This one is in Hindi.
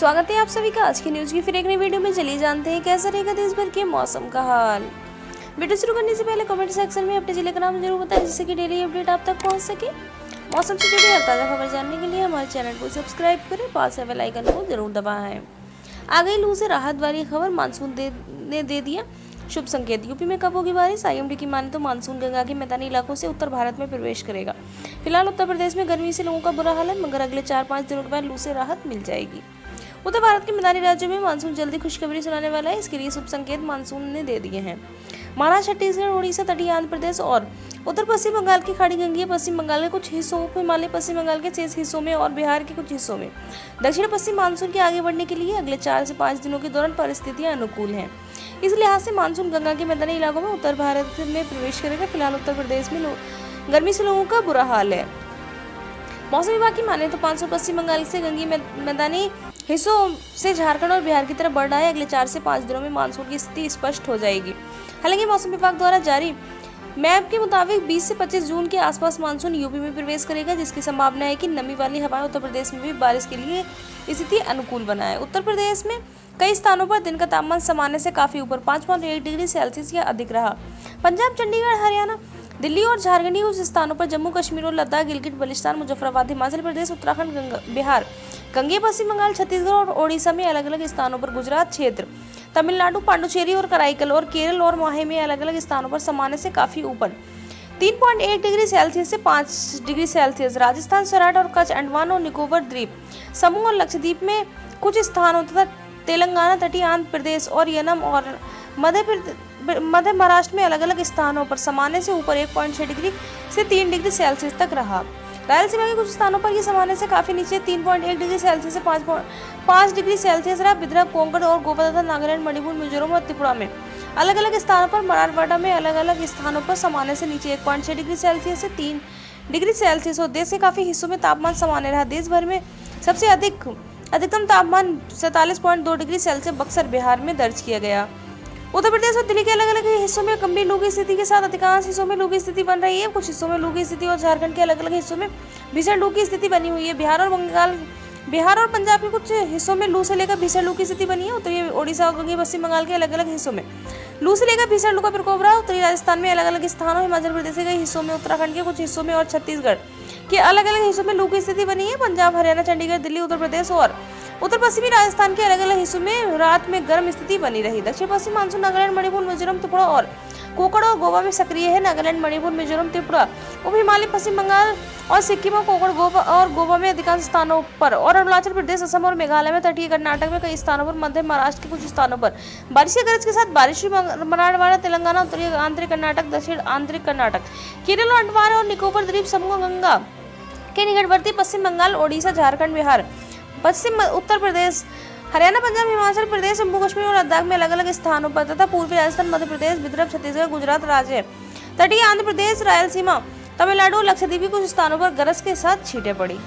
स्वागत है आप सभी का आज की न्यूज़ की फिर एक नई वीडियो में। चलिए जानते हैं कैसा रहेगा देश भर के मौसम का हाल। वीडियो शुरू करने से पहले कमेंट सेक्शन में अपने जिले का नाम जरूर बताएं, जिससे कि डेली अपडेट आप तक पहुंच सके। मौसम से जुड़ी हर ताज़ा खबर जानने के लिए हमारे चैनल को सब्सक्राइब करें, पास में बेल आइकन को जरूर दबाएं। आ गई लू से राहत वाली खबर, मानसून ने दे दिया शुभ संकेत। यूपी में कब होगी बारिश? आईएमडी की माने तो मानसून गंगा के मैदानी इलाकों से उत्तर भारत में प्रवेश करेगा। फिलहाल उत्तर प्रदेश में गर्मी से लोगों का बुरा हाल है, मगर अगले 4-5 दिनों के बाद लू से राहत मिल जाएगी। उत्तर भारत के मैदानी राज्यों में मानसून जल्दी खुशखबरी सुनाने वाला है। इसके लिए शुभ संकेत मानसून ने दे दिए हैं। महाराष्ट्र, छत्तीसगढ़, ओडिशा, तटीय आंध्र प्रदेश और उत्तर पश्चिम बंगाल की खाड़ी गंगीय पश्चिम बंगाल के कुछ हिस्सों, हिमालय पश्चिम बंगाल के शेष हिस्सों में और बिहार के कुछ हिस्सों में दक्षिण पश्चिम मानसून के आगे बढ़ने के लिए अगले 4 से 5 दिनों के दौरान परिस्थितियां अनुकूल हैं। इस लिहाज से मानसून गंगा के मैदानी इलाकों में उत्तर भारत में प्रवेश करेगा। फिलहाल उत्तर प्रदेश में गर्मी से लोगों का बुरा हाल है। मौसम विभाग की माने तो 500 पश्चिम बंगाल से गंगीय मैदानी हिस्सों से झारखंड और बिहार की तरफ बढ़ रहा है। अगले 4 से 5 दिनों में मानसून की स्थिति स्पष्ट हो जाएगी। हालांकि मौसम विभाग द्वारा जारी मैप के मुताबिक 20 से 25 जून के आसपास मानसून यूपी में प्रवेश करेगा, जिसकी संभावना है कि नमी वाली हवाएं उत्तर प्रदेश में भी बारिश के लिए स्थिति अनुकूल बनाए। उत्तर प्रदेश में कई स्थानों पर दिन का तापमान सामान्य से काफी ऊपर 5.1 डिग्री सेल्सियस या अधिक रहा। पंजाब, चंडीगढ़, हरियाणा, दिल्ली और झारखंड के कुछ स्थानों पर, जम्मू कश्मीर और लद्दाख, गिलगित बल्तिस्तान, मुजफ्फराबाद, हिमाचल प्रदेश, उत्तराखंड, बिहार, गंगेय पश्चिम बंगाल, छत्तीसगढ़ और ओडिशा में अलग अलग स्थानों पर, गुजरात क्षेत्र, तमिलनाडु, पांडुचेरी और कराईकल और केरल और माहे में अलग अलग स्थानों पर सामान्य से काफी ऊपर 3.1 डिग्री सेल्सियस से 5 डिग्री सेल्सियस। राजस्थान, सौराष्ट्र और कच्छ, अंडमान और निकोबार द्वीप समूह और लक्षद्वीप में कुछ स्थानों तथा तेलंगाना, तटीय आंध्र प्रदेश और यनम और मध्य महाराष्ट्र में अलग अलग स्थानों पर सामान्य से ऊपर 1.6 डिग्री से 3 डिग्री सेल्सियस तक रहा। रायलसीमा के कुछ स्थानों पर ये सामान्य से काफी नीचे 3.1 डिग्री सेल्सियस से 5 डिग्री सेल्सियस रहा। विदर्भ, कोंकण और गोवा तथा नागालैंड, मणिपुर, मिजोरम और त्रिपुरा में अलग अलग स्थानों पर, मराठवाड़ा में अलग अलग स्थानों पर सामान्य से नीचे 1.6 डिग्री सेल्सियस से 3 डिग्री सेल्सियस और देश के काफी हिस्सों में तापमान सामान्य रहा। देश भर में सबसे अधिकतम तापमान 47.2 डिग्री सेल्सियस बक्सर, बिहार में दर्ज किया गया। उत्तर प्रदेश और दिल्ली के अलग अलग हिस्सों में गंभीर लू की स्थिति के साथ अधिकांश हिस्सों में लू की स्थिति बन रही है। कुछ हिस्सों में लू की स्थिति और झारखंड के अलग अलग हिस्सों में भीषण लू की स्थिति बनी हुई है। बिहार और पंजाब के कुछ हिस्सों में लू से लेकर भीषण लू की स्थिति बनी है। उत्तरी ओडिशा और गंगेय पश्चिम बंगाल के अलग अलग हिस्सों में लू से लेकर भीषण लू का प्रकोप रहा। उत्तरी राजस्थान में अलग अलग स्थानों, हिमाचल प्रदेश के कई हिस्सों में, उत्तराखंड के कुछ हिस्सों में और छत्तीसगढ़ के अलग अलग हिस्सों में लू की स्थिति बनी है। पंजाब, हरियाणा, चंडीगढ़, दिल्ली, उत्तर प्रदेश और उत्तर पश्चिमी राजस्थान के अलग अलग हिस्सों में रात में गर्म स्थिति बनी रही। दक्षिण पश्चिम मानसून नागालैंड, मणिपुर, मिजोरम, त्रिपुरा और कोंकण और गोवा में सक्रिय है। नागालैंड, मणिपुर, मिजोरम, त्रिपुरा, उप हिमालय पश्चिम बंगाल और सिक्किम और कोंकण और गोवा में अधिकांश स्थानों पर और अरुणाचल प्रदेश, असम और मेघालय में, तटीय कर्नाटक में कई स्थानों पर, मध्य महाराष्ट्र के कुछ स्थानों पर बारिश की गरज के साथ बारिश हुई। मराठवाड़ा, तेलंगाना, उत्तरी आंतरिक कर्नाटक, दक्षिण आंतरिक कर्नाटक, केरल, अंडमान और निकोबार द्वीप समूह, गंगा के निकटवर्ती पश्चिम बंगाल, ओडिशा, झारखंड, बिहार, पश्चिम उत्तर प्रदेश, हरियाणा, पंजाब, हिमाचल प्रदेश, जम्मू कश्मीर और लद्दाख में अलग अलग स्थानों पर तथा पूर्वी राजस्थान, मध्य प्रदेश, विदर्भ, छत्तीसगढ़, गुजरात राज्य, तटीय आंध्र प्रदेश, रायलसीमा, तमिलनाडु और लक्षद्वीप के कुछ स्थानों पर गरज के साथ छींटें पड़ी।